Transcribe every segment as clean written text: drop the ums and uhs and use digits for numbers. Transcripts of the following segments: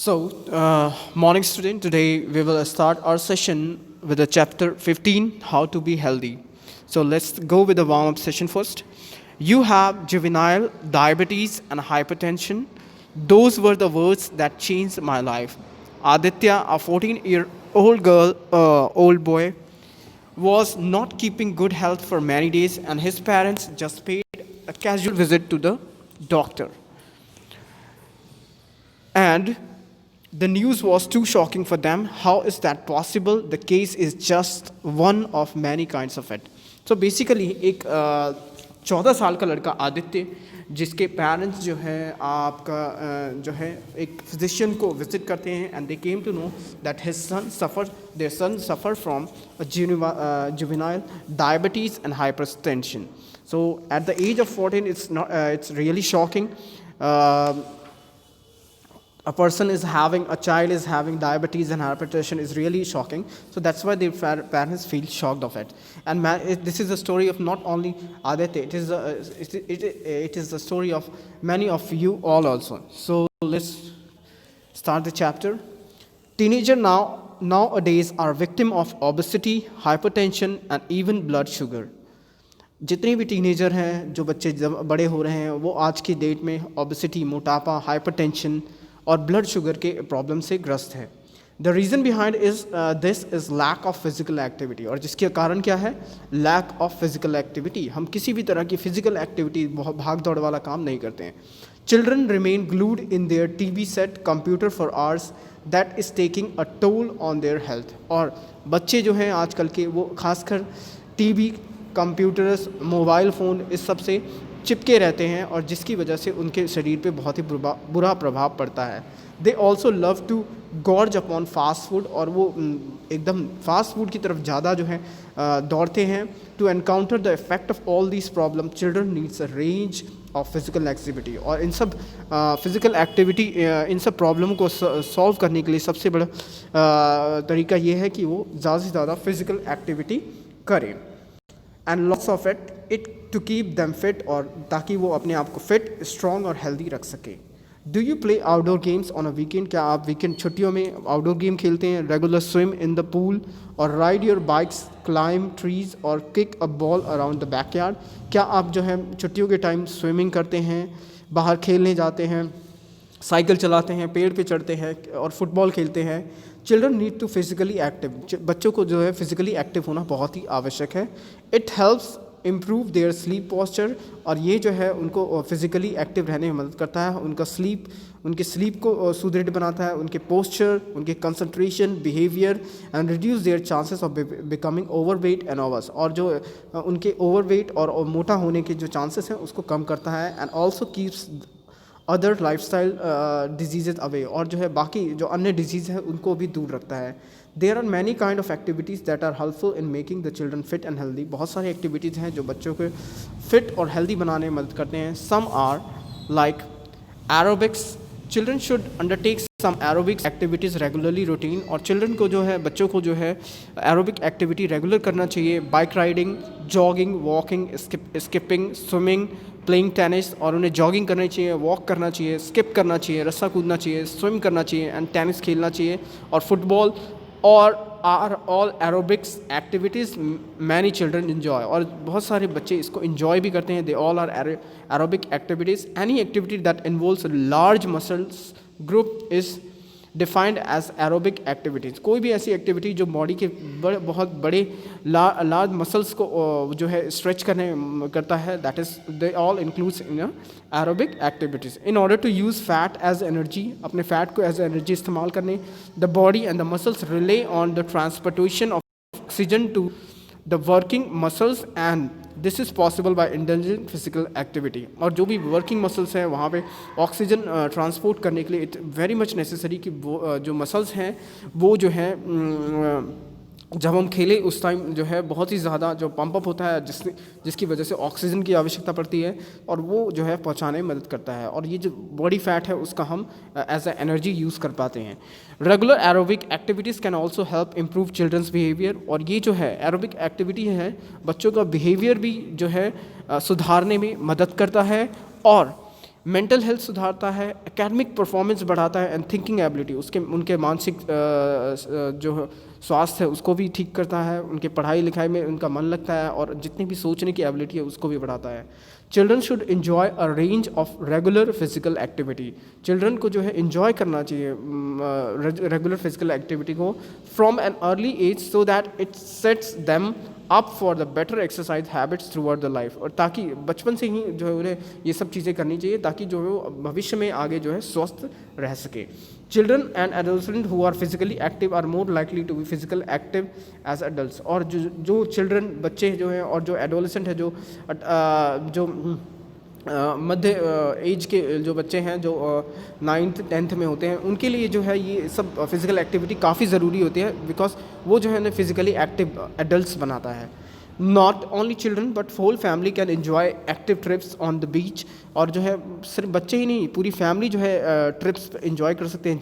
Morning student, today we will start our session with the chapter 15, How to be Healthy. So let's go with the warm-up session first. You have juvenile diabetes and hypertension. Those were the words that changed my life. Aditya, a 14-year-old old boy, was not keeping good health for many days, and his parents just paid a casual visit to the doctor. And the news was too shocking for them. How is that possible? The case is just one of many kinds of it. So basically एक 14 साल का लड़का आदित्य जिसके parents जो है आपका जो है एक फिजिशियन को विजिट करते हैं and they came to know that his son suffer from juvenile diabetes and hypertension. So at the age of 14 it's really shocking. A child is having diabetes and hypertension is really shocking. So that's why the parents feel shocked of it. And this is the story of not only Aditya, it is the story of many of you all also. So let's start the chapter. Teenagers nowadays are victim of obesity, hypertension and even blood sugar. जितने भी teenager हैं जो बच्चे बड़े हो रहे हैं वो आज की डेट में ओबेसिटी, मोटापा, हाइपरटेंशन और ब्लड शुगर के प्रॉब्लम से ग्रस्त है. The reason behind this is lack of physical activity. और जिसके कारण क्या है? Lack of physical activity. हम किसी भी तरह की फिजिकल एक्टिविटी, बहुत भाग दौड़ वाला काम नहीं करते हैं. Children remain glued in their TV set computer for hours. That is taking a toll on their health. और बच्चे जो हैं आजकल के वो खासकर टीवी, कंप्यूटर्स, मोबाइल फ़ोन इस सब से चिपके रहते हैं और जिसकी वजह से उनके शरीर पे बहुत ही बुरा प्रभाव पड़ता है. They also love to gorge upon fast food. और वो एकदम फास्ट फूड की तरफ ज़्यादा जो है दौड़ते हैं. To encounter the effect of all this problem children needs a range of physical activity. और इन सब फिज़िकल एक्टिविटी, इन सब प्रॉब्लम को सॉल्व करने के लिए सबसे बड़ा तरीका ये है कि वो ज़्यादा से ज़्यादा फिज़िकल एक्टिविटी करें. And lots of it to keep them fit. और ताकि वो अपने आप को फिट, स्ट्रॉन्ग और हेल्दी रख सके. Do you play outdoor games on a weekend? क्या आप वीकेंड छुट्टियों में आउटडोर गेम खेलते हैं? Regular swim in the pool और ride your bikes, climb trees और kick a ball around the backyard. क्या आप जो है छुट्टियों के टाइम स्विमिंग करते हैं, बाहर खेलने जाते हैं, साइकिल चलाते हैं, पेड़ पे चढ़ते हैं और फुटबॉल खेलते हैं? Children need to physically active. बच्चों को जो है फिजिकली एक्टिव होना बहुत ही आवश्यक है. It helps improve their sleep posture. और ये जो है उनको फिजिकली एक्टिव रहने में मदद करता है. उनके स्लीप को सुदृढ़ बनाता है, उनके पोस्चर, उनके concentration, behaviour and reduce there chances of becoming overweight and overs. और जो उनके ओवरवेट और मोटा होने के जो चांसेस हैं उसको कम करता है. And also keeps other lifestyle disease away. और जो है बाकी जो अन्य डिजीज़ है उनको भी दूर रखता है. There are many kind of activities that are helpful in making the children fit and healthy. बहुत सारी एक्टिविटीज़ हैं जो बच्चों को फिट और हेल्दी बनाने में मदद करते हैं. Some are like aerobics. Children should undertake some aerobics activities regularly routine. और चिल्ड्रन को जो है, बच्चों को जो है एरोबिक एक्टिविटी रेगुलर करना चाहिए. Bike riding, jogging, walking, skipping, swimming, playing tennis. और उन्हें जॉगिंग करनी चाहिए, वॉक करना चाहिए, स्किप करना चाहिए, रस्सा कूदना चाहिए, स्विम करना चाहिए एंड टेनिस खेलना चाहिए और फुटबॉल. और are all aerobics activities many children enjoy. और बहुत सारे बच्चे इसको इन्जॉय भी करते हैं. They all are aerobic activities. Any activity that involves large muscles group is defined as aerobic activities. कोई भी ऐसी एक्टिविटी जो बॉडी के बहुत बड़े लार्ज मसल्स को जो है स्ट्रेच करता है, that is they all includes in aerobic activities. In order to use fat as energy, अपने फैट को एज एनर्जी इस्तेमाल करने. The body and the muscles rely on the transportation of oxygen to the working muscles and this is possible by indulging physical activity. और जो भी working muscles हैं वहाँ पे ऑक्सीजन ट्रांसपोर्ट करने के लिए इट वेरी मच नेसेसरी कि वो जो मसल्स हैं वो जो है जब हम खेले उस टाइम जो है बहुत ही ज़्यादा जो पंप अप होता है जिसकी वजह से ऑक्सीजन की आवश्यकता पड़ती है और वो जो है पहुंचाने में मदद करता है. और ये जो बॉडी फैट है उसका हम एज ए एनर्जी यूज़ कर पाते हैं. Regular aerobic activities can also help improve children's behaviour. और ये जो है एरोबिक एक्टिविटी है बच्चों का बिहेवियर भी जो है सुधारने में मदद करता है. और मेंटल हेल्थ सुधारता है, एकेडमिक परफॉर्मेंस बढ़ाता है एंड थिंकिंग एबिलिटी, उसके उनके मानसिक जो स्वास्थ्य है उसको भी ठीक करता है, उनके पढ़ाई लिखाई में उनका मन लगता है और जितनी भी सोचने की एबिलिटी है उसको भी बढ़ाता है। Children should enjoy a range of regular physical activity, children को जो है इन्जॉय करना चाहिए रेगुलर फिजिकल एक्टिविटी को from an early age, so that it sets them up for the better exercise habits throughout the life, और ताकि बचपन से ही जो है उन्हें ये सब चीज़ें करनी चाहिए ताकि जो है वो भविष्य में आगे जो है स्वस्थ रह सके। Children and adolescent who are physically active are more likely to be physical active as adults, और जो चिल्ड्रन बच्चे जो हैं और जो एडोलसेंट है जो मध्य एज के जो बच्चे हैं जो 9th 10th में होते हैं, उनके लिए जो है ये सब फिज़िकल एक्टिविटी काफ़ी ज़रूरी होती है, बिकॉज वो जो है ना फिज़िकली एक्टिव एडल्ट्स बनाता है। Not only children but whole family can enjoy active trips on the beach, और जो है सिर्फ बच्चे ही नहीं पूरी फैमिली जो है ट्रिप्स एंजॉय कर सकते हैं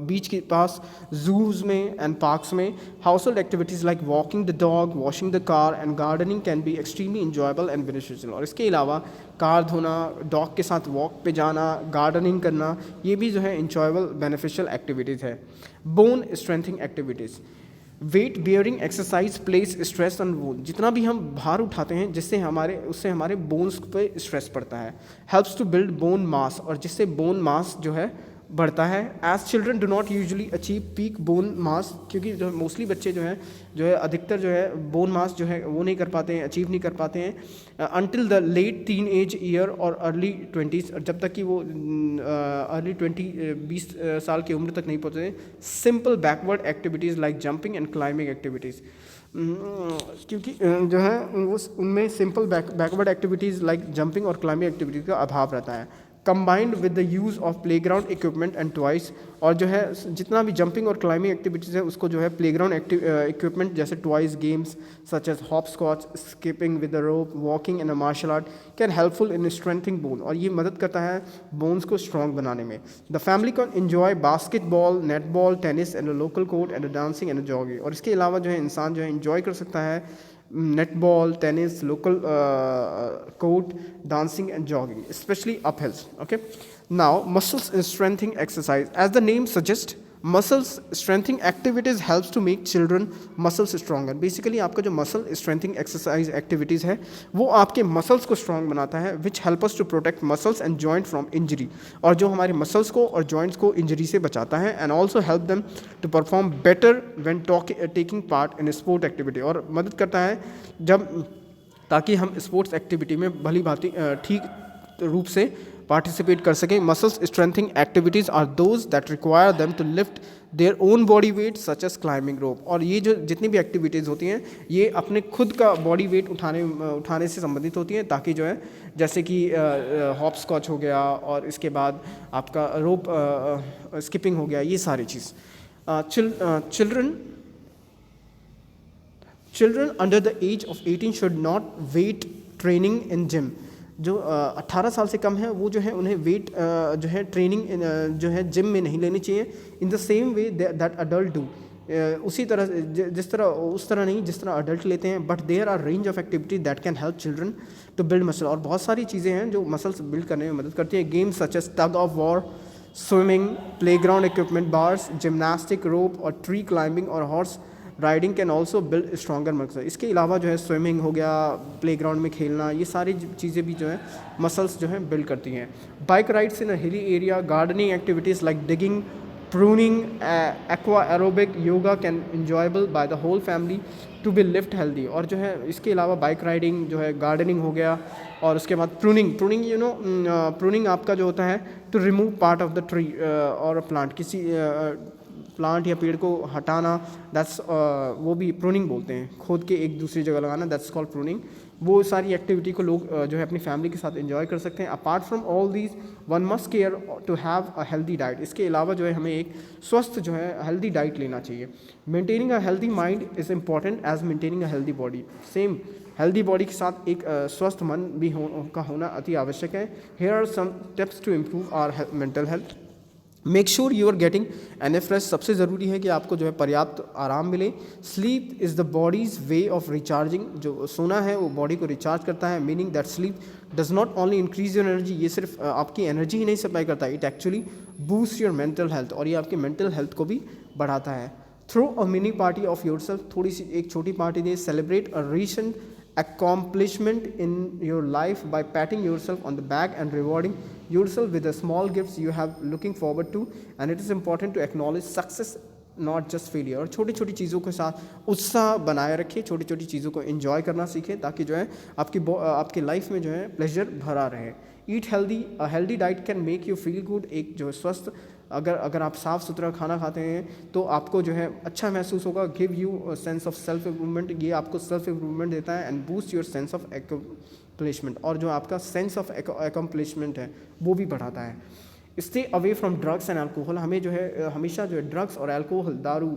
बीच के पास, जूज में एंड पार्क्स में। House hold activities like walking the dog, washing the car and gardening can be extremely enjoyable and beneficial, और इसके अलावा कार धोना, डॉग के साथ वॉक पे जाना, गार्डनिंग करना, ये भी जो है इंजॉयबल बेनिफिशियल एक्टिविटीज़ है। Bone strengthening activities, weight bearing exercise place stress on bone, जितना भी हम भार उठाते हैं उससे हमारे बोन्स पे स्ट्रेस पड़ता है। Helps to build bone mass, और जिससे बोन मास जो है बढ़ता है। As children do not usually achieve peak bone mass, क्योंकि जो मोस्टली बच्चे जो है अधिकतर जो है बोन मास जो है वो नहीं कर पाते हैं, अचीव नहीं कर पाते हैं until the late teen age year और अर्ली 20s, और जब तक कि वो अर्ली 20 साल की उम्र तक नहीं पहुँचते। Simple backward activities like jumping and climbing activities, क्योंकि जो है उनमें simple backward activities like jumping और क्लाइंबिंग एक्टिविटीज़ का अभाव रहता है। Combined with the use of playground equipment and toys, और जो है जितना भी जंपिंग और क्लाइंबिंग एक्टिविटीज़ है उसको जो है प्लेग्राउंड इक्विपमेंट जैसे toys, games such as hopscotch, skipping with the rope, walking in a martial art can helpful in strengthening bone, और ये मदद करता है बोन्स को स्ट्रॉन्ग बनाने में। The family can enjoy basketball, netball, tennis and local court and dancing and jogging, और इसके अलावा जो है इंसान जो है इंजॉय कर सकता है netball, tennis, local court, dancing and jogging, especially up hills. Okay, now muscles strengthening exercise, as the name suggests, muscles strengthening activities helps to make children muscles stronger. Basically आपका जो muscle strengthening exercise activities है वो आपके muscles को strong बनाता है, which help us to protect muscles and joint from injury, और जो हमारे muscles को और joints को injury से बचाता है, and also help them to perform better when taking part in a sport activity, और मदद करता है जब ताकि हम स्पोर्ट्स एक्टिविटी में भली भांति ठीक रूप से पार्टिसिपेट कर सकें। Muscles strengthening activities are those that require them to lift their own body weight such as climbing rope, और ये जो जितनी भी एक्टिविटीज़ होती हैं ये अपने खुद का बॉडी वेट उठाने से संबंधित होती हैं, ताकि जो है जैसे कि हॉप स्कॉच हो गया और इसके बाद आपका रोप स्किपिंग हो गया, ये सारी चीज़। Children under the age of 18 should not weight training in gym, जो 18 साल से कम है वो जो है उन्हें वेट जो है ट्रेनिंग जो है जिम में नहीं लेनी चाहिए। In the same way that adult do, उसी तरह उस तरह नहीं जिस तरह अडल्ट लेते हैं। But there are range of activity that can help children to build muscle, और बहुत सारी चीज़ें हैं जो मसल्स बिल्ड करने में मदद करती हैं। Games such as tug of war, swimming, playground equipment, bars, gymnastic, rope और ट्री क्लाइंबिंग और horse riding can also build stronger muscle. इसके अलावा जो है स्विमिंग हो गया, प्लेग्राउंड में खेलना, ये सारी चीज़ें भी जो है मसल्स जो है बिल्ड करती हैं। Bike rides in a hilly area, gardening activities like digging, pruning, aqua aerobic, yoga can enjoyable by the whole family to be lift healthy, और जो है इसके अलावा बाइक राइडिंग जो है, गार्डनिंग हो गया, और उसके बाद प्रूनिंग प्रूनिंग आपका जो होता है to remove part of the tree और प्लांट, किसी प्लांट या पेड़ को हटाना, दैट्स वो भी प्रूनिंग बोलते हैं, खोद के एक दूसरी जगह लगाना, दैट्स कॉल्ड प्रूनिंग। वो सारी एक्टिविटी को लोग जो है अपनी फैमिली के साथ एंजॉय कर सकते हैं। Apart from all these one must care to have a healthy diet, इसके अलावा जो है हमें एक स्वस्थ जो है हेल्दी डाइट लेना चाहिए। Maintaining a healthy mind is important as maintaining a healthy body, same healthy body के साथ एक स्वस्थ मन भी का होना अति आवश्यक है। Here are some tips to improve our mental health. Make sure you are getting enough rest, सबसे ज़रूरी है कि आपको जो है पर्याप्त आराम मिले। Sleep is the body's way of recharging, जो सोना है वो बॉडी को रिचार्ज करता है, meaning that sleep does not only increase your energy, ये सिर्फ आपकी एनर्जी ही नहीं सप्लाई करता, it actually boost your mental health, और ये आपकी मेंटल हेल्थ को भी बढ़ाता है। Throw a mini party of yourself, थोड़ी सी एक छोटी पार्टी दे, celebrate a recent accomplishment in your life by patting yourself on the back and rewarding yourself with the small gifts you have looking forward to, and it is important to acknowledge success not just failure. और छोटी छोटी चीज़ों के साथ उत्साह बनाए रखिए, छोटी छोटी चीज़ों को एंजॉय करना सीखें, ताकि जो है आपकी लाइफ में जो है प्लेजर भरा रहे। Eat healthy, a healthy diet can make you feel good, एक जो स्वस्थ अगर आप साफ़ सुथरा खाना खाते हैं तो आपको जो है अच्छा महसूस होगा। Give you sense of self improvement, ये आपको सेल्फ इम्प्रूवमेंट देता है। And boost your sense of accomplishment, और जो आपका सेंस ऑफ एक्म्प्लिशमेंट है वो भी बढ़ाता है। Stay away from drugs and alcohol, हमें जो है हमेशा जो है ड्रग्स और अल्कोहल, दारू,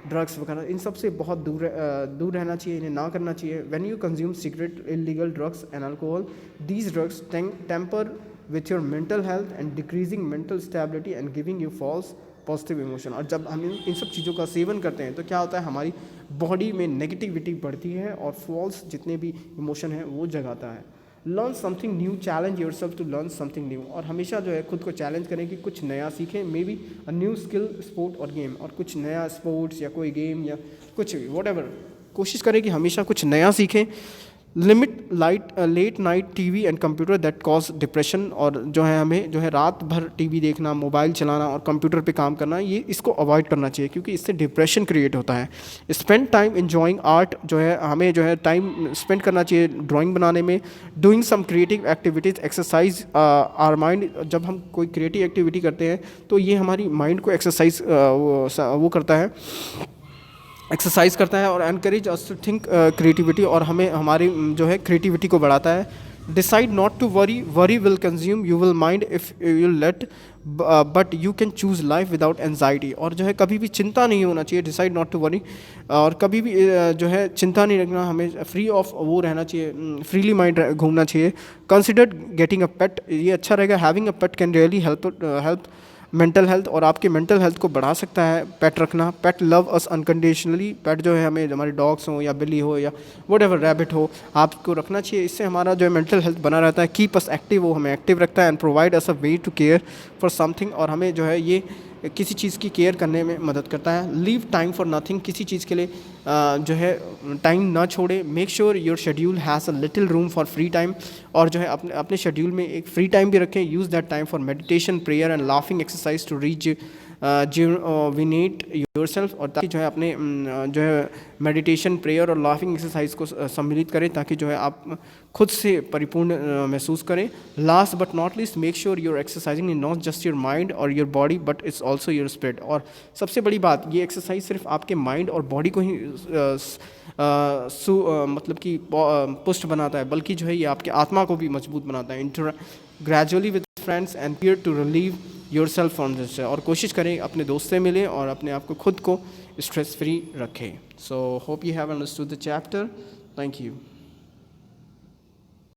ड्रग्स वगैरह, इन सब से बहुत दूर रहना चाहिए, इन्हें ना करना चाहिए। When you consume cigarette, illegal drugs and alcohol, these drugs tamper with your mental health and decreasing mental stability and giving you false positive emotion। और जब हम इन सब चीज़ों का सेवन करते हैं तो क्या होता है, हमारी बॉडी में नेगेटिविटी बढ़ती है और फॉल्स जितने भी इमोशन हैं वो जगाता है। Learn something new, challenge yourself to learn something new, और हमेशा जो है खुद को चैलेंज करें कि कुछ नया सीखें, may be a new skill, sport और गेम, और कुछ नया स्पोर्ट्स या कोई गेम या कुछ भी वॉट कोशिश करें कि हमेशा कुछ नया सीखें। Limit late night TV and computer that cause depression, और जो है हमें जो है रात भर टीवी देखना, मोबाइल चलाना और कंप्यूटर पे काम करना, ये इसको अवॉइड करना चाहिए क्योंकि इससे डिप्रेशन क्रिएट होता है। स्पेंड टाइम एंजॉइंग आर्ट, जो है हमें जो है टाइम स्पेंड करना चाहिए ड्राइंग बनाने में। Doing some creative activities exercise our mind, जब हम कोई क्रिएटिव एक्टिविटी करते हैं तो ये हमारी माइंड को एक्सरसाइज वो करता है, एक्सरसाइज करता है, और encourage us to think creativity, और हमें हमारी जो है क्रिएटिविटी को बढ़ाता है। Decide not to worry, worry will consume you will mind if you let, but you can choose life without anxiety, और जो है कभी भी चिंता नहीं होना चाहिए। डिसाइड नॉट टू वरी, और कभी भी जो है चिंता नहीं रखना, हमें फ्री ऑफ वो रहना चाहिए, फ्रीली माइंड घूमना चाहिए। कंसिडर गेटिंग अ पेट, ये अच्छा रहेगा। Having a pet can really help mental health, और आपके मेंटल हेल्थ को बढ़ा सकता है पेट रखना। पेट लव अस अनकंडीशनली, पेट जो है हमें, हमारे डॉग्स हो या बिल्ली हो या व्हाटएवर रैबिट हो, आपको रखना चाहिए। इससे हमारा जो है मेंटल हेल्थ बना रहता है। कीप अस एक्टिव, वो हमें एक्टिव रखता है। And provide us a way to care for something, और हमें जो है ये किसी चीज़ की केयर करने में मदद करता है। लीव टाइम फॉर नथिंग, किसी चीज़ के लिए जो है टाइम ना छोड़े। Make sure your schedule has a little room for free time, और जो है अपने शेड्यूल में एक फ्री टाइम भी रखें। Use that time for meditation, prayer and laughing exercise to reach विनेट योर सेल्फ, और ताकि जो है अपने जो है मेडिटेशन, प्रेयर और लाफिंग एक्सरसाइज को सम्मिलित करें, ताकि जो है आप खुद से परिपूर्ण महसूस करें। Last but not least, make sure you're exercising in not just your mind और your body but it's also your spirit, और सबसे बड़ी बात, ये एक्सरसाइज सिर्फ आपके माइंड और बॉडी को ही मतलब कि पुष्ट बनाता है, बल्कि जो है ये आपके आत्मा को भी मजबूत बनाता है। Gradually with friends and peer to relieve yourself from this, और कोशिश करें अपने दोस्त से मिलें और अपने आप को खुद को स्ट्रेस फ्री रखें। So hope you have understood the chapter. Thank you.